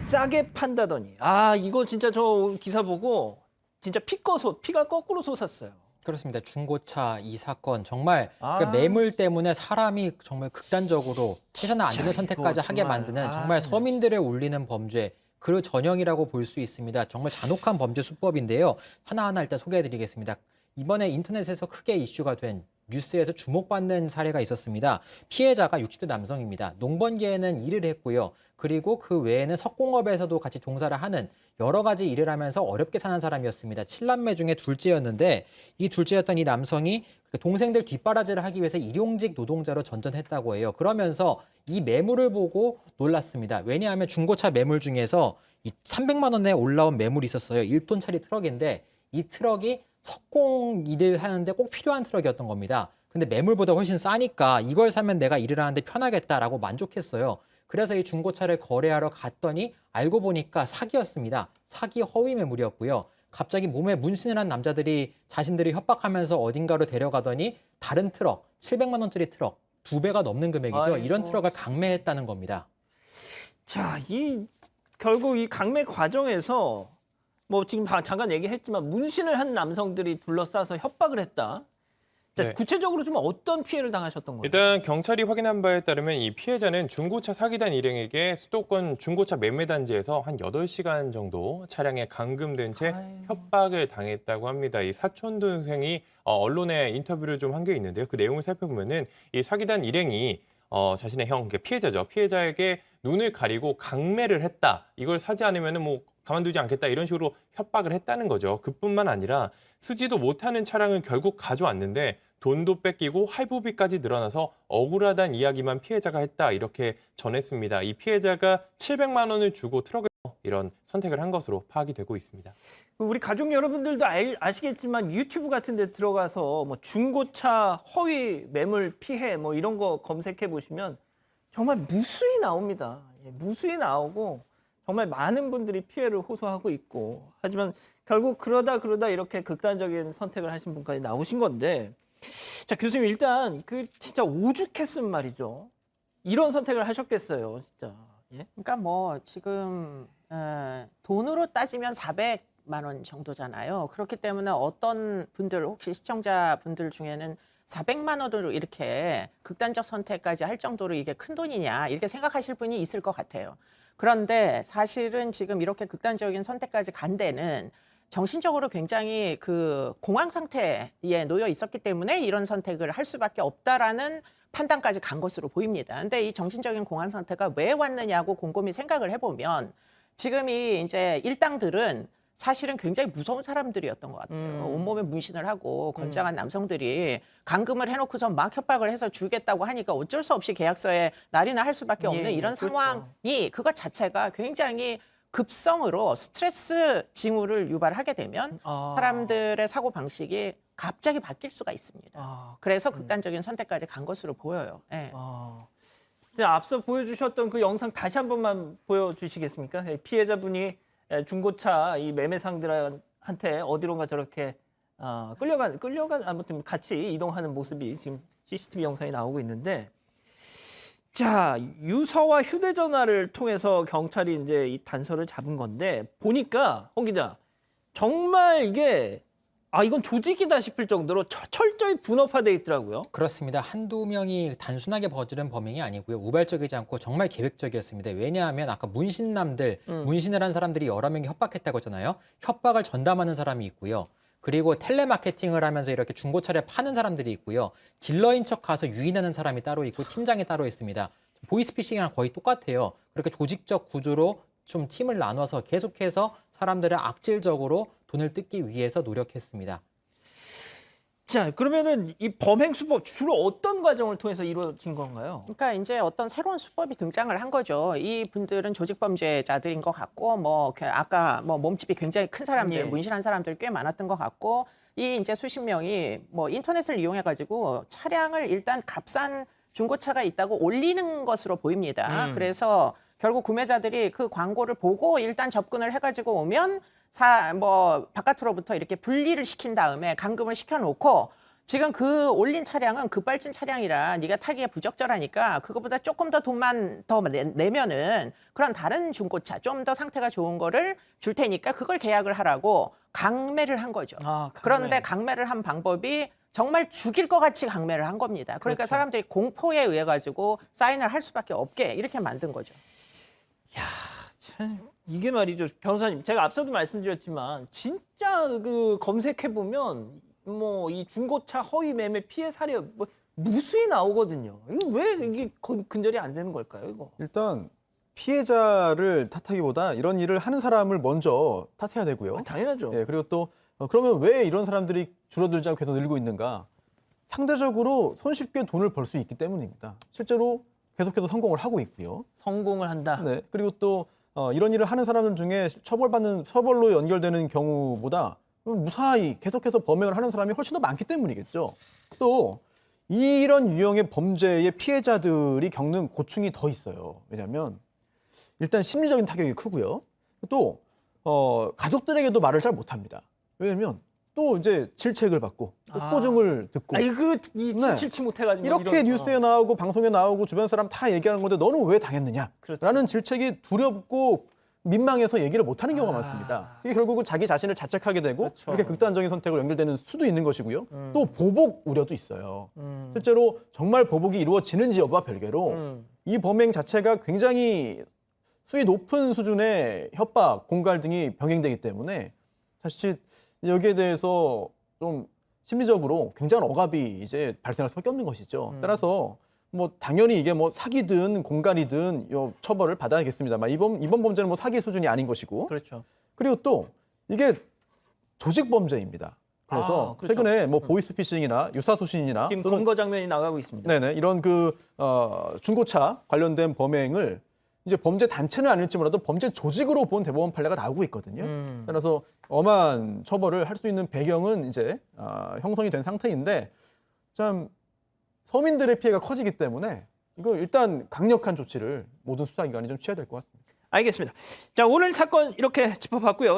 싸게 판다더니. 아, 이거 진짜 저 기사 보고 진짜 피가 거꾸로 솟았어요. 그렇습니다. 중고차 이 사건 정말 그 아. 매물 때문에 사람이 정말 극단적으로 최선을 안 진짜 되는 선택까지 이거 하게 정말, 만드는 아, 정말 네. 서민들을 울리는 범죄 그 전형이라고 볼 수 있습니다. 정말 잔혹한 범죄 수법인데요. 하나하나 일단 소개해드리겠습니다. 이번에 인터넷에서 크게 이슈가 된 뉴스에서 주목받는 사례가 있었습니다. 피해자가 60대 남성입니다. 농번기에는 일을 했고요. 그리고 그 외에는 석공업에서도 같이 종사를 하는 여러 가지 일을 하면서 어렵게 사는 사람이었습니다. 7남매 중에 둘째였는데 이 둘째였던 이 남성이 동생들 뒷바라지를 하기 위해서 일용직 노동자로 전전했다고 해요. 그러면서 이 매물을 보고 놀랐습니다. 왜냐하면 중고차 매물 중에서 이 300만 원에 올라온 매물이 있었어요. 1톤짜리 트럭인데 이 트럭이 석공 일을 하는데 꼭 필요한 트럭이었던 겁니다. 근데 매물보다 훨씬 싸니까 이걸 사면 내가 일을 하는데 편하겠다라고 만족했어요. 그래서 이 중고차를 거래하러 갔더니 알고 보니까 사기였습니다. 사기 허위 매물이었고요. 갑자기 몸에 문신을 한 남자들이 자신들이 협박하면서 어딘가로 데려가더니 다른 트럭, 700만 원짜리 트럭, 2배가 넘는 금액이죠. 아이고. 이런 트럭을 강매했다는 겁니다. 자, 결국 이 강매 과정에서 뭐 지금 잠깐 얘기했지만 문신을 한 남성들이 둘러싸서 협박을 했다. 자, 네. 구체적으로 좀 어떤 피해를 당하셨던 거예요? 일단 경찰이 확인한 바에 따르면 이 피해자는 중고차 사기단 일행에게 수도권 중고차 매매단지에서 한 8시간 정도 차량에 감금된 채 아이고. 협박을 당했다고 합니다. 이 사촌 동생이 언론에 인터뷰를 좀 한 게 있는데요. 그 내용을 살펴보면은 이 사기단 일행이 자신의 형, 그러니까 피해자죠. 피해자에게 눈을 가리고 강매를 했다. 이걸 사지 않으면은 뭐 가만두지 않겠다. 이런 식으로 협박을 했다는 거죠. 그뿐만 아니라 쓰지도 못하는 차량을 결국 가져왔는데 돈도 뺏기고 할부비까지 늘어나서 억울하다는 이야기만 피해자가 했다. 이렇게 전했습니다. 이 피해자가 700만 원을 주고 트럭에서 이런 선택을 한 것으로 파악이 되고 있습니다. 우리 가족 여러분들도 아시겠지만 유튜브 같은 데 들어가서 뭐 중고차 허위 매물 피해 뭐 이런 거 검색해 보시면 정말 무수히 나옵니다. 예, 무수히 나오고 정말 많은 분들이 피해를 호소하고 있고 하지만 결국 그러다 이렇게 극단적인 선택을 하신 분까지 나오신 건데 자, 교수님 일단 그 진짜 오죽했으면 말이죠. 이런 선택을 하셨겠어요, 진짜. 예? 그러니까 뭐 지금 돈으로 따지면 400만 원 정도잖아요. 그렇기 때문에 어떤 분들 혹시 시청자분들 중에는 400만 원으로 이렇게 극단적 선택까지 할 정도로 이게 큰 돈이냐 이렇게 생각하실 분이 있을 것 같아요. 그런데 사실은 지금 이렇게 극단적인 선택까지 간 데는 정신적으로 굉장히 그 공황 상태에 놓여 있었기 때문에 이런 선택을 할 수밖에 없다라는 판단까지 간 것으로 보입니다. 근데 이 정신적인 공황 상태가 왜 왔느냐고 곰곰이 생각을 해보면 지금 이 이제 일당들은 사실은 굉장히 무서운 사람들이었던 것 같아요. 온몸에 문신을 하고 건장한 남성들이 감금을 해놓고서 막 협박을 해서 주겠다고 하니까 어쩔 수 없이 계약서에 날인을 할 수밖에 없는 예, 이런 그렇죠. 상황이 그것 자체가 굉장히 급성으로 스트레스 징후를 유발하게 되면 사람들의 사고 방식이 갑자기 바뀔 수가 있습니다. 그래서 극단적인 선택까지 간 것으로 보여요. 예. 이제 앞서 보여주셨던 그 영상 다시 한 번만 보여주시겠습니까? 피해자분이 중고차 이 매매상들한테 어디론가 저렇게 끌려간 아무튼 같이 이동하는 모습이 지금 CCTV 영상이 나오고 있는데 자, 유서와 휴대전화를 통해서 경찰이 이제 이 단서를 잡은 건데 보니까 홍 기자 정말 이게 이건 조직이다 싶을 정도로 철저히 분업화돼 있더라고요. 그렇습니다. 한두 명이 단순하게 저지른 범행이 아니고요. 우발적이지 않고 정말 계획적이었습니다. 왜냐하면 아까 문신남들, 문신을 한 사람들이 여러 명이 협박했다고 했잖아요. 협박을 전담하는 사람이 있고요. 그리고 텔레마케팅을 하면서 이렇게 중고차를 파는 사람들이 있고요. 딜러인 척 가서 유인하는 사람이 따로 있고 팀장이 따로 있습니다. 보이스피싱이랑 거의 똑같아요. 그렇게 조직적 구조로 좀 팀을 나눠서 계속해서 사람들을 악질적으로 돈을 뜯기 위해서 노력했습니다. 자, 그러면은 이 범행 수법 주로 어떤 과정을 통해서 이루어진 건가요? 그러니까 이제 어떤 새로운 수법이 등장을 한 거죠. 이 분들은 조직 범죄자들인 것 같고, 뭐 아까 뭐 몸집이 굉장히 큰 사람들, 예. 문신한 사람들 꽤 많았던 것 같고, 이 이제 수십 명이 뭐 인터넷을 이용해가지고 차량을 일단 값싼 중고차가 있다고 올리는 것으로 보입니다. 그래서 결국 구매자들이 그 광고를 보고 일단 접근을 해가지고 오면 바깥으로부터 이렇게 분리를 시킨 다음에 감금을 시켜놓고 지금 그 올린 차량은 급발진 차량이라 네가 타기에 부적절하니까 그거보다 조금 더 돈만 더 내면은 그런 다른 중고차 좀 더 상태가 좋은 거를 줄 테니까 그걸 계약을 하라고 강매를 한 거죠. 아, 강매. 그런데 강매를 한 방법이 정말 죽일 것 같이 강매를 한 겁니다. 그러니까 그렇죠. 사람들이 공포에 의해 가지고 사인을 할 수밖에 없게 이렇게 만든 거죠. 참, 이게 말이죠, 변호사님. 제가 앞서도 말씀드렸지만 진짜 그 검색해 보면 뭐 이 중고차 허위 매매 피해 사례 뭐 무수히 나오거든요. 이거 왜 이게 근절이 안 되는 걸까요, 이거? 일단 피해자를 탓하기보다 이런 일을 하는 사람을 먼저 탓해야 되고요. 당연하죠. 예, 그리고 또 그러면 왜 이런 사람들이 줄어들지 않고 계속 늘고 있는가? 상대적으로 손쉽게 돈을 벌 수 있기 때문입니다. 실제로 계속해서 성공을 하고 있고요. 성공을 한다. 네, 그리고 또 이런 일을 하는 사람들 중에 처벌로 연결되는 경우보다 무사히 계속해서 범행을 하는 사람이 훨씬 더 많기 때문이겠죠. 또 이런 유형의 범죄의 피해자들이 겪는 고충이 더 있어요. 왜냐하면 일단 심리적인 타격이 크고요. 또 가족들에게도 말을 잘 못합니다. 왜냐하면 또 이제 질책을 받고 또 아. 꼬중을 듣고 이거 이 네. 칠치 못해가지고 이렇게 이런- 뉴스에 나오고 방송에 나오고 주변 사람 다 얘기하는 건데 너는 왜 당했느냐? 그렇죠. 라는 질책이 두렵고 민망해서 얘기를 못하는 경우가 많습니다. 이게 결국은 자기 자신을 자책하게 되고 그렇죠. 이렇게 극단적인 선택으로 연결되는 수도 있는 것이고요. 또 보복 우려도 있어요. 음. 실제로 정말 보복이 이루어지는지 여부와 별개로 음. 이 범행 자체가 굉장히 수위 높은 수준의 협박, 공갈 등이 병행되기 때문에 사실 여기에 대해서 좀 심리적으로 굉장한 억압이 이제 발생할 수밖에 없는 것이죠. 따라서 뭐 당연히 이게 뭐 사기든 공갈이든 요 처벌을 받아야겠습니다만 이번 범죄는 뭐 사기 수준이 아닌 것이고 그렇죠. 그리고 또 이게 조직 범죄입니다. 그래서 아, 그렇죠. 최근에 뭐 보이스피싱이나 유사수신이나 지금 또는 검거 장면이 나가고 있습니다. 네네 이런 그 중고차 관련된 범행을 이제 범죄 단체는 아닐지 몰라도 범죄 조직으로 본 대법원 판례가 나오고 있거든요. 따라서 엄한 처벌을 할 수 있는 배경은 이제 형성이 된 상태인데 참 서민들의 피해가 커지기 때문에 이거 일단 강력한 조치를 모든 수사기관이 좀 취해야 될 것 같습니다. 알겠습니다. 자, 오늘 사건 이렇게 짚어봤고요.